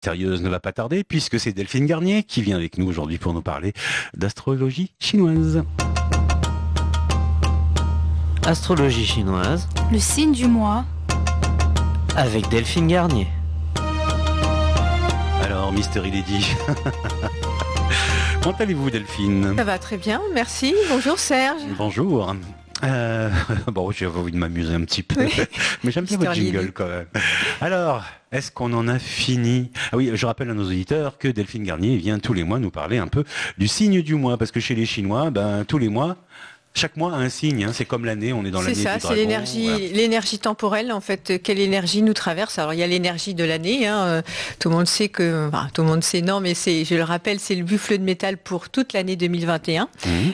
mystérieuse ne va pas tarder puisque c'est Delphine Garnier qui vient avec nous aujourd'hui pour nous parler d'astrologie chinoise. Astrologie chinoise. Le signe du mois. Avec Delphine Garnier. Alors, Mystery Lady. Comment allez-vous, Delphine? Ça va très bien, merci. Bonjour Serge. Bonjour. Bon, j'ai envie de m'amuser un petit peu, oui. Mais j'aime bien votre jingle quand même. Alors, est-ce qu'on en a fini? Ah oui, je rappelle à nos auditeurs que Delphine Garnier vient tous les mois nous parler un peu du signe du mois, parce que chez les Chinois, tous les mois, chaque mois a un signe, hein. C'est comme l'année, on est dans l'année du dragon. C'est ça, c'est l'énergie temporelle en fait. Quelle énergie nous traverse? Alors il y a l'énergie de l'année, hein. Tout le monde sait tout le monde sait non, mais je le rappelle, c'est le buffle de métal pour toute l'année 2021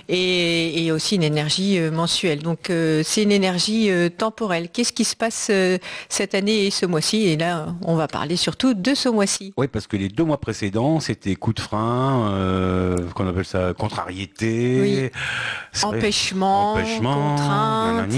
et aussi une énergie mensuelle. Donc c'est une énergie temporelle. Qu'est-ce qui se passe cette année et ce mois-ci? Et là, on va parler surtout de ce mois-ci. Oui, parce que les 2 mois précédents, c'était coup de frein, qu'on appelle ça contrariété, empêchement, contrainte.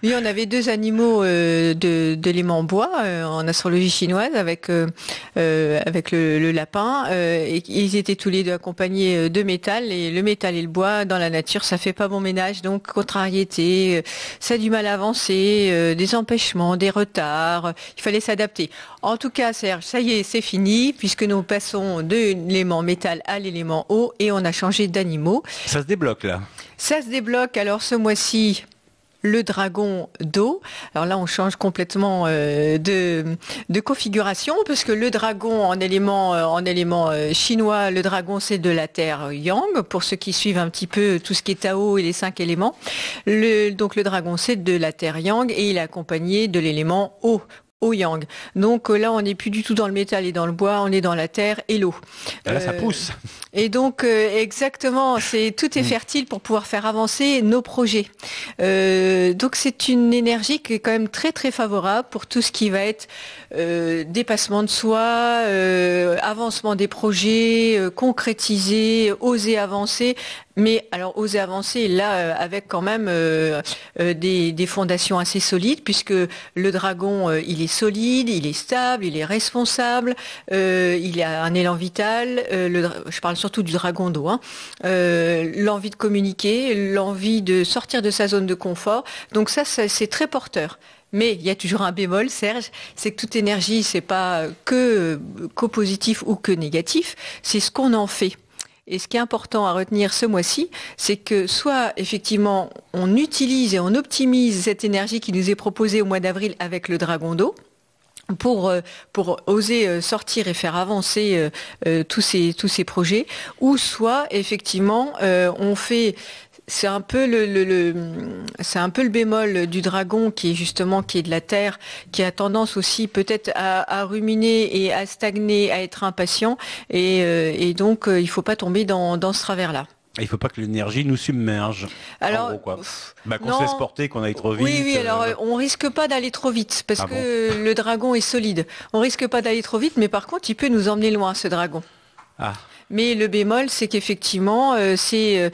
Oui, on avait 2 animaux d'éléments bois en astrologie chinoise avec le lapin. Et ils étaient tous les 2 accompagnés de métal. Et le métal et le bois, dans la nature, ça fait pas bon ménage. Donc, contrariété, ça a du mal à avancer, des empêchements, des retards. Il fallait s'adapter. En tout cas, Serge, ça y est, c'est fini, puisque nous passons de l'élément métal à l'élément eau et on a changé d'animaux. Ça se débloque, là. Ça se débloque. Alors, ce mois-ci, le dragon d'eau. Alors là, on change complètement de configuration, parce que le dragon, en élément chinois, le dragon, c'est de la terre yang, pour ceux qui suivent un petit peu tout ce qui est Tao et les 5 éléments. Donc le dragon, c'est de la terre yang et il est accompagné de l'élément eau. Au yang. Donc là, on n'est plus du tout dans le métal et dans le bois, on est dans la terre et l'eau. Là, ça pousse. Et donc, exactement, tout est fertile pour pouvoir faire avancer nos projets. Donc, c'est une énergie qui est quand même très, très favorable pour tout ce qui va être dépassement de soi, avancement des projets, concrétiser, oser avancer. Mais alors, oser avancer, là, avec quand même des fondations assez solides, puisque le dragon, il est solide, il est stable, il est responsable, il a un élan vital. Je parle surtout du dragon d'eau. L'envie de communiquer, l'envie de sortir de sa zone de confort. Donc ça c'est très porteur. Mais il y a toujours un bémol, Serge, c'est que toute énergie, c'est pas qu'au positif ou que négatif, c'est ce qu'on en fait. Et ce qui est important à retenir ce mois-ci, c'est que soit effectivement on utilise et on optimise cette énergie qui nous est proposée au mois d'avril avec le dragon d'eau, pour oser sortir et faire avancer tous ces projets, ou soit effectivement on fait. C'est un peu le bémol du dragon qui est de la terre, qui a tendance aussi peut-être à ruminer et à stagner, à être impatient, et donc il faut pas tomber dans ce travers-là. Il ne faut pas que l'énergie nous submerge. Alors, en gros, quoi. Qu'on se laisse porter, qu'on aille trop vite. Oui, alors on risque pas d'aller trop vite, parce que le dragon est solide. On risque pas d'aller trop vite, mais par contre, il peut nous emmener loin, ce dragon. Ah. Mais le bémol, c'est qu'effectivement, c'est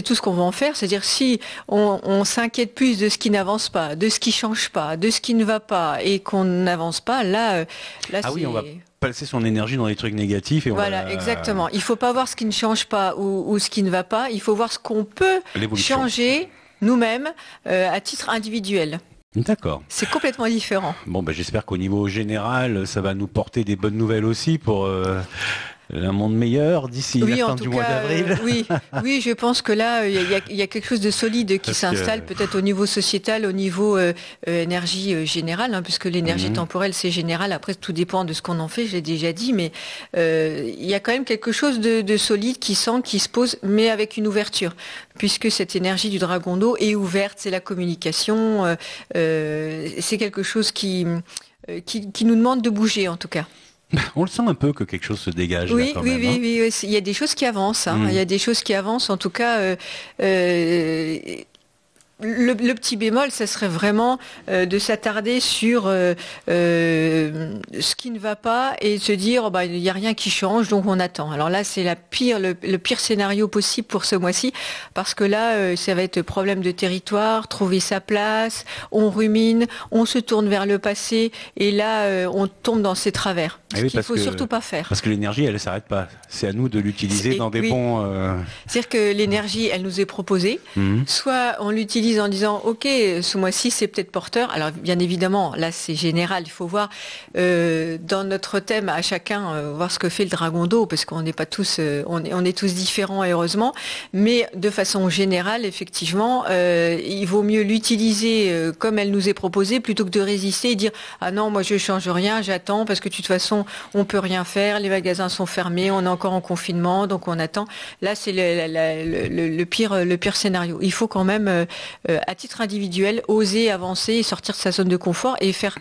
tout ce qu'on va en faire. C'est-à-dire, si on s'inquiète plus de ce qui n'avance pas, de ce qui change pas, de ce qui ne va pas, et qu'on n'avance pas, là c'est... Oui, on va passer son énergie dans les trucs négatifs. Et voilà, exactement. Il faut pas voir ce qui ne change pas ou ce qui ne va pas. Il faut voir ce qu'on peut changer nous-mêmes à titre individuel. D'accord. C'est complètement différent. Bon, j'espère qu'au niveau général, ça va nous porter des bonnes nouvelles aussi pour... un monde meilleur d'ici la fin du mois d'avril. Oui, je pense que là, il y a quelque chose de solide qui s'installe, peut-être au niveau sociétal, au niveau énergie générale, puisque l'énergie temporelle, c'est général. Après, tout dépend de ce qu'on en fait, je l'ai déjà dit, mais il y a quand même quelque chose de solide qui se pose, mais avec une ouverture, puisque cette énergie du dragon d'eau est ouverte, c'est la communication, c'est quelque chose qui nous demande de bouger, en tout cas. On le sent un peu que quelque chose se dégage. Oui, là, quand même, oui. Il y a des choses qui avancent. Il y a des choses qui avancent. En tout cas, le petit bémol, ça serait vraiment de s'attarder sur ce qui ne va pas et de se dire il n'y a rien qui change, donc on attend. Alors là, c'est le pire scénario possible pour ce mois-ci, parce que là, ça va être problème de territoire, trouver sa place, on rumine, on se tourne vers le passé, et là, on tombe dans ses travers. Ce qu'il ne faut surtout pas faire. Parce que l'énergie, elle ne s'arrête pas. C'est à nous de l'utiliser dans des bons... C'est-à-dire que l'énergie, elle nous est proposée. Soit on l'utilise en disant ok, ce mois-ci c'est peut-être porteur. Alors bien évidemment, là c'est général, il faut voir dans notre thème à chacun voir ce que fait le dragon d'eau, parce qu'on n'est pas tous on est tous différents, heureusement, mais de façon générale, effectivement, il vaut mieux l'utiliser comme elle nous est proposée, plutôt que de résister et dire ah non, moi je change rien, j'attends, parce que de toute façon on peut rien faire, les magasins sont fermés, on est encore en confinement, donc on attend. Là c'est le pire scénario. Il faut quand même à titre individuel, oser avancer et sortir de sa zone de confort et faire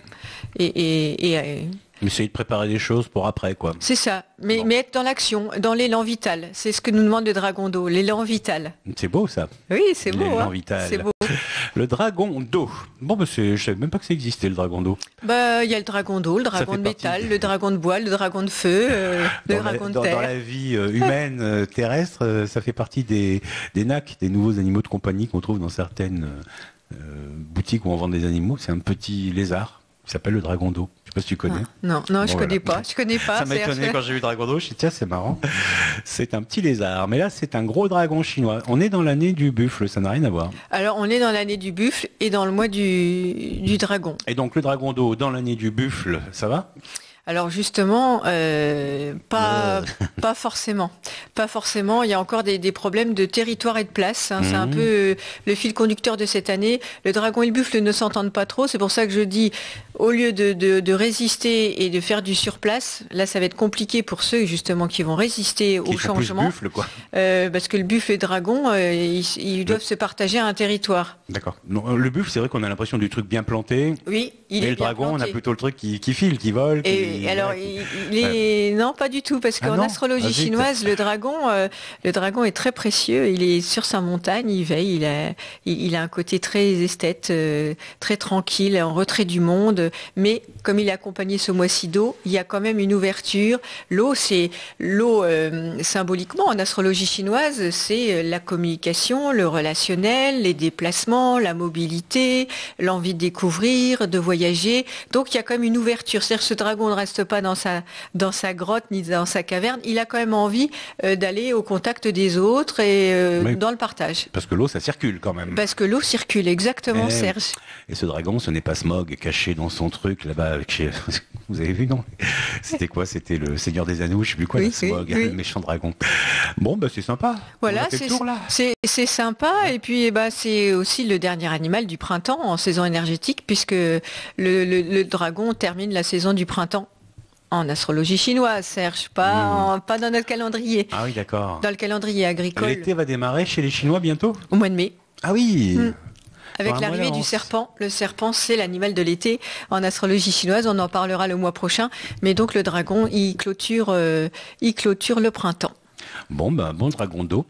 essayer de préparer des choses pour après, quoi. C'est ça, mais être dans l'action, dans l'élan vital. C'est ce que nous demande le dragon d'eau, l'élan vital. C'est beau, ça. Oui, c'est beau. L'élan vital. C'est beau. Le dragon d'eau. Bon, je savais même pas que ça existait, le dragon d'eau. Il y a le dragon d'eau, le dragon de métal, le dragon de bois, le dragon de feu, le dragon de terre. Dans la vie humaine terrestre, ça fait partie des NAC, des nouveaux animaux de compagnie qu'on trouve dans certaines boutiques où on vend des animaux. C'est un petit lézard qui s'appelle le dragon d'eau. Je sais pas si tu connais. Non, je connais pas. Ça m'a étonné quand j'ai vu le dragon d'eau. Je me suis dit, tiens, c'est marrant. C'est un petit lézard. Mais là, c'est un gros dragon chinois. On est dans l'année du buffle, ça n'a rien à voir. Alors, on est dans l'année du buffle et dans le mois du dragon. Et donc, le dragon d'eau dans l'année du buffle, ça va ? Alors justement, pas forcément. Pas forcément. Il y a encore des problèmes de territoire et de place. C'est un peu le fil conducteur de cette année. Le dragon et le buffle ne s'entendent pas trop. C'est pour ça que je dis, au lieu de résister et de faire du surplace, là ça va être compliqué pour ceux justement qui vont résister au changement. Buffle, quoi. Parce que le buffle et le dragon, ils doivent se partager un territoire. D'accord. Le buffle, c'est vrai qu'on a l'impression du truc bien planté. Oui, il est bien planté. Et le dragon, on a plutôt le truc qui file, qui vole. Non, pas du tout, parce qu'en astrologie chinoise, le dragon est très précieux. Il est sur sa montagne, il veille, il a un côté très esthète, très tranquille, en retrait du monde. Mais comme il est accompagné ce mois-ci d'eau, il y a quand même une ouverture. L'eau, symboliquement en astrologie chinoise, c'est la communication, le relationnel, les déplacements, la mobilité, l'envie de découvrir, de voyager. Donc il y a quand même une ouverture. C'est-à-dire que ce dragon ne reste pas dans sa grotte ni dans sa caverne. Il a quand même envie d'aller au contact des autres et dans le partage. Parce que l'eau, ça circule quand même. Parce que l'eau circule, exactement, Serge. Et ce dragon, ce n'est pas Smog caché dans son truc là-bas. Vous avez vu, non? C'était quoi? C'était le Seigneur des Anneaux, je sais plus quoi, Smog, le méchant dragon. Bon, c'est sympa. Voilà, c'est sympa. Et puis, c'est aussi le dernier animal du printemps en saison énergétique, puisque le dragon termine la saison du printemps. En astrologie chinoise, Serge, pas dans notre calendrier. Ah oui, d'accord. Dans le calendrier agricole. L'été va démarrer chez les Chinois bientôt? Au mois de mai. Ah oui. Avec l'arrivée du serpent. Le serpent, c'est l'animal de l'été en astrologie chinoise. On en parlera le mois prochain. Mais donc le dragon, il clôture le printemps. Bon dragon d'eau.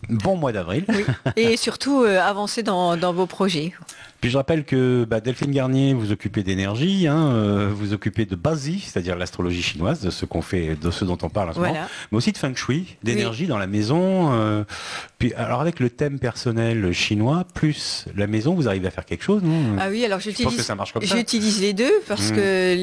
Bon mois d'avril. Oui. Et surtout, avancez dans vos projets. Puis je rappelle que Delphine Garnier, vous occupez d'énergie, vous occupez de Bazi, c'est-à-dire l'astrologie chinoise, de ce dont on parle en ce moment, mais aussi de Feng Shui, d'énergie dans la maison. Puis alors avec le thème personnel chinois plus la maison, vous arrivez à faire quelque chose, non? Ah oui, alors je pense que ça marche comme ça. J'utilise les deux parce que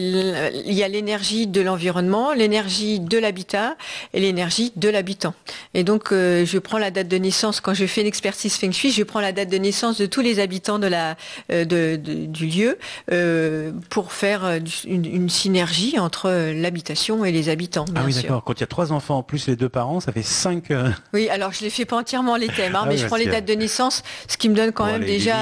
il y a l'énergie de l'environnement, l'énergie de l'habitat et l'énergie de l'habitant. Et donc je prends la date de naissance quand je fais une expertise Feng Shui, je prends la date de naissance de tous les habitants du lieu pour faire une synergie entre l'habitation et les habitants. Ah oui, d'accord. Quand il y a 3 enfants plus les 2 parents, ça fait 5. Oui, alors je les fais pas entièrement les thèmes, mais je prends les dates de naissance, ce qui me donne quand même déjà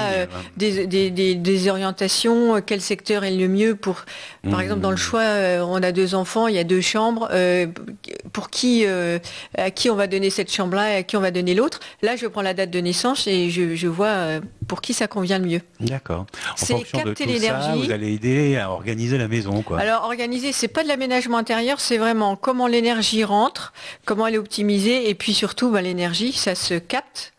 des orientations. Quel secteur est le mieux pour, par exemple, dans le choix, on a 2 enfants, il y a 2 chambres. Pour à qui on va donner cette chambre-là et à qui on va donner l'autre. Là, je prends la date de naissance et je vois pour qui ça convient le mieux. D'accord. En fonction de tout ça, vous allez aider à organiser la maison, quoi. Alors, organiser, c'est pas de l'aménagement intérieur, c'est vraiment comment l'énergie rentre, comment elle est optimisée, et puis surtout, l'énergie, ça se capte.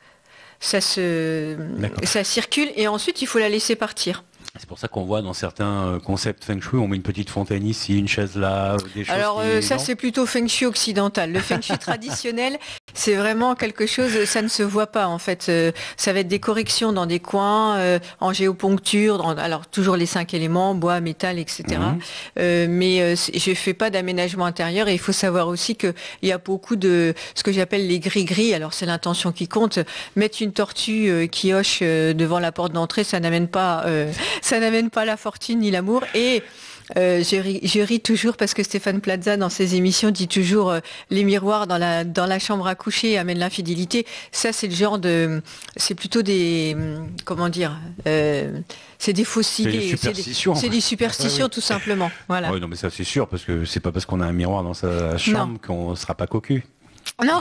ça circule et ensuite il faut la laisser partir. C'est pour ça qu'on voit dans certains concepts feng shui, on met une petite fontaine ici, une chaise là, des choses. Alors ça c'est plutôt feng shui occidental. Le feng shui traditionnel, c'est vraiment quelque chose, ça ne se voit pas en fait. Ça va être des corrections dans des coins, en géoponcture, alors toujours les 5 éléments, bois, métal, etc. Mais je fais pas d'aménagement intérieur et il faut savoir aussi qu'il y a beaucoup de ce que j'appelle les gris-gris. Alors c'est l'intention qui compte. Mettre une tortue qui hoche devant la porte d'entrée, ça n'amène pas la fortune ni l'amour. Et je ris toujours parce que Stéphane Plaza dans ses émissions dit toujours les miroirs dans la chambre à coucher amènent l'infidélité. Ça c'est le genre c'est plutôt des c'est des fausses idées, c'est des superstitions tout simplement. Voilà. Oui, non mais ça c'est sûr parce que c'est pas parce qu'on a un miroir dans sa chambre qu'on sera pas cocu. Non,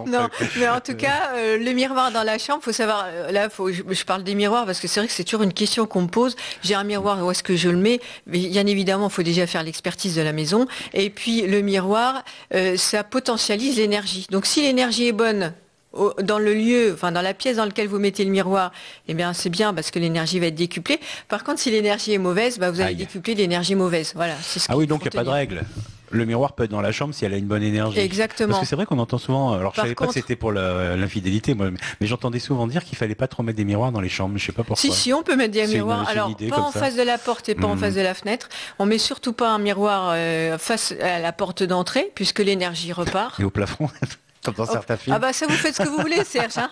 non, mais en tout cas, le miroir dans la chambre, faut savoir. Là, je parle des miroirs parce que c'est vrai que c'est toujours une question qu'on me pose. J'ai un miroir, où est-ce que je le mets? Bien évidemment, il faut déjà faire l'expertise de la maison. Et puis le miroir, ça potentialise l'énergie. Donc si l'énergie est bonne dans le lieu, enfin dans la pièce dans laquelle vous mettez le miroir, eh bien c'est bien parce que l'énergie va être décuplée. Par contre, si l'énergie est mauvaise, vous allez décupler l'énergie mauvaise. Voilà. C'est ce oui, donc il n'y a pas de règle. Le miroir peut être dans la chambre si elle a une bonne énergie. Exactement. Parce que c'est vrai qu'on entend souvent, alors je savais pas que c'était pour l'infidélité, moi, mais j'entendais souvent dire qu'il fallait pas trop mettre des miroirs dans les chambres, je sais pas pourquoi. Si, on peut mettre des miroirs, alors pas en face de la porte et pas en face de la fenêtre. On met surtout pas un miroir face à la porte d'entrée, puisque l'énergie repart. Et au plafond comme dans certains films. Ah bah ça vous faites ce que vous voulez, Serge. Hein.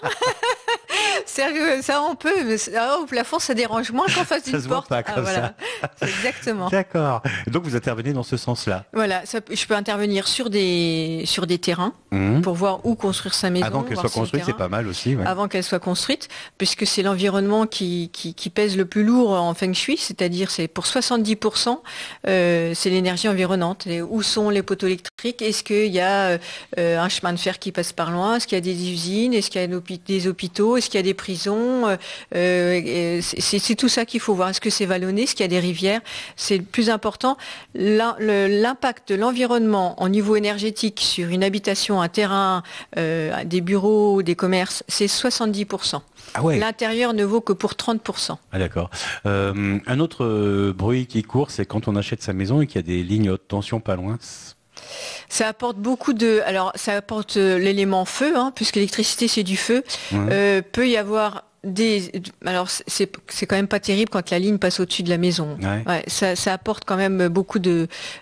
Sérieux, ça on peut, mais au plafond ça dérange moins qu'en face d'une porte. Ça se voit pas comme ça. Exactement. D'accord. Donc vous intervenez dans ce sens-là. Voilà, je peux intervenir sur des terrains pour voir où construire sa maison. Avant qu'elle soit construite, c'est pas mal aussi. Ouais. Avant qu'elle soit construite, puisque c'est l'environnement qui pèse le plus lourd en feng shui, c'est-à-dire c'est pour 70%, c'est l'énergie environnante. Où sont les poteaux électriques? Est-ce qu'il y a un chemin de fer qui passe par loin? Est-ce qu'il y a des usines? Est-ce qu'il y a des hôpitaux? Est-ce qu'il y a des prisons? C'est tout ça qu'il faut voir. Est-ce que c'est vallonné? Est-ce qu'il y a des rivières? C'est le plus important. L'impact de l'environnement au niveau énergétique sur une habitation, un terrain, des bureaux, des commerces, c'est 70%. Ah ouais. L'intérieur ne vaut que pour 30%. Ah d'accord. Un autre bruit qui court, c'est quand on achète sa maison et qu'il y a des lignes haute tension pas loin. Ça apporte ça apporte l'élément feu, puisque l'électricité c'est du feu. Peut y avoir alors c'est quand même pas terrible quand la ligne passe au-dessus de la maison. Ouais, ça apporte quand même beaucoup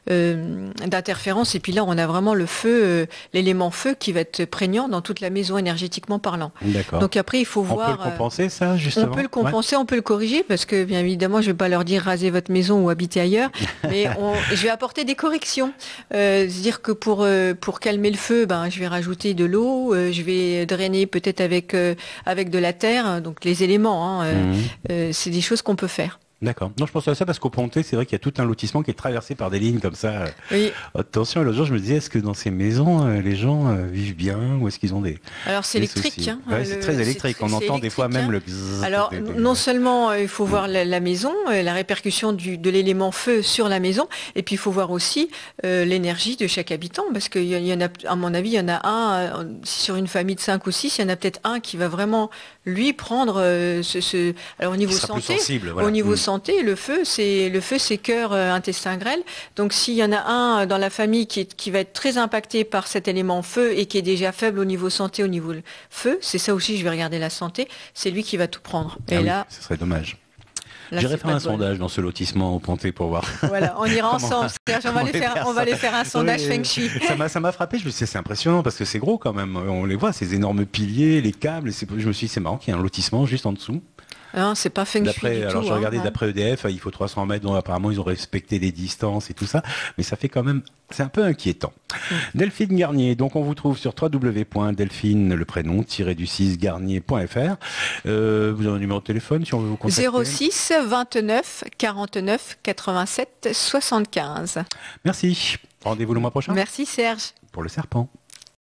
d'interférences. Et puis là, on a vraiment le feu, l'élément feu qui va être prégnant dans toute la maison énergétiquement parlant. D'accord. Donc après, il faut voir. On peut le compenser, ça, justement. On peut le compenser, on peut le corriger, parce que bien évidemment, je vais pas leur dire rasez votre maison ou habitez ailleurs, mais je vais apporter des corrections. C'est-à-dire que pour calmer le feu, je vais rajouter de l'eau, je vais drainer peut-être avec de la terre. Donc les éléments, c'est des choses qu'on peut faire. D'accord. Non, je pense à ça parce qu'au Pontet, c'est vrai qu'il y a tout un lotissement qui est traversé par des lignes comme ça. Oui. Attention, l'autre jour, je me disais, est-ce que dans ces maisons, les gens vivent bien ou est-ce qu'ils ont des Alors c'est électrique. C'est très électrique. On entend des fois même le bzzz. Alors non seulement il faut voir la maison, la répercussion de l'élément feu sur la maison, et puis il faut voir aussi l'énergie de chaque habitant, parce qu'il y en a, à mon avis, il y en a un sur une famille de 5 ou 6, il y en a peut-être un qui va vraiment lui prendre alors au niveau santé, au niveau santé, le feu c'est cœur, intestin, grêle. Donc s'il y en a un dans la famille qui va être très impacté par cet élément feu et qui est déjà faible au niveau santé, au niveau feu, c'est ça aussi, je vais regarder la santé, c'est lui qui va tout prendre. Et là, ce serait dommage. J'irai faire un sondage dans ce lotissement au Pontet pour voir. Voilà, on ira ensemble. On va aller faire un sondage feng shui. Ça m'a frappé, je me suis dit, c'est impressionnant parce que c'est gros quand même. On les voit, ces énormes piliers, les câbles. Je me suis dit, c'est marrant qu'il y ait un lotissement juste en dessous. Non, c'est pas feng shui du tout. Alors j'ai regardé d'après EDF, il faut 300 mètres, donc apparemment ils ont respecté les distances et tout ça, mais ça fait quand même, c'est un peu inquiétant. Delphine Garnier, donc on vous trouve sur www.delphine, le prénom, -du6 garnier.fr. Vous avez un numéro de téléphone si on veut vous contacter? 06 29 49 87 75. Merci. Rendez-vous le mois prochain. Merci Serge. Pour le serpent.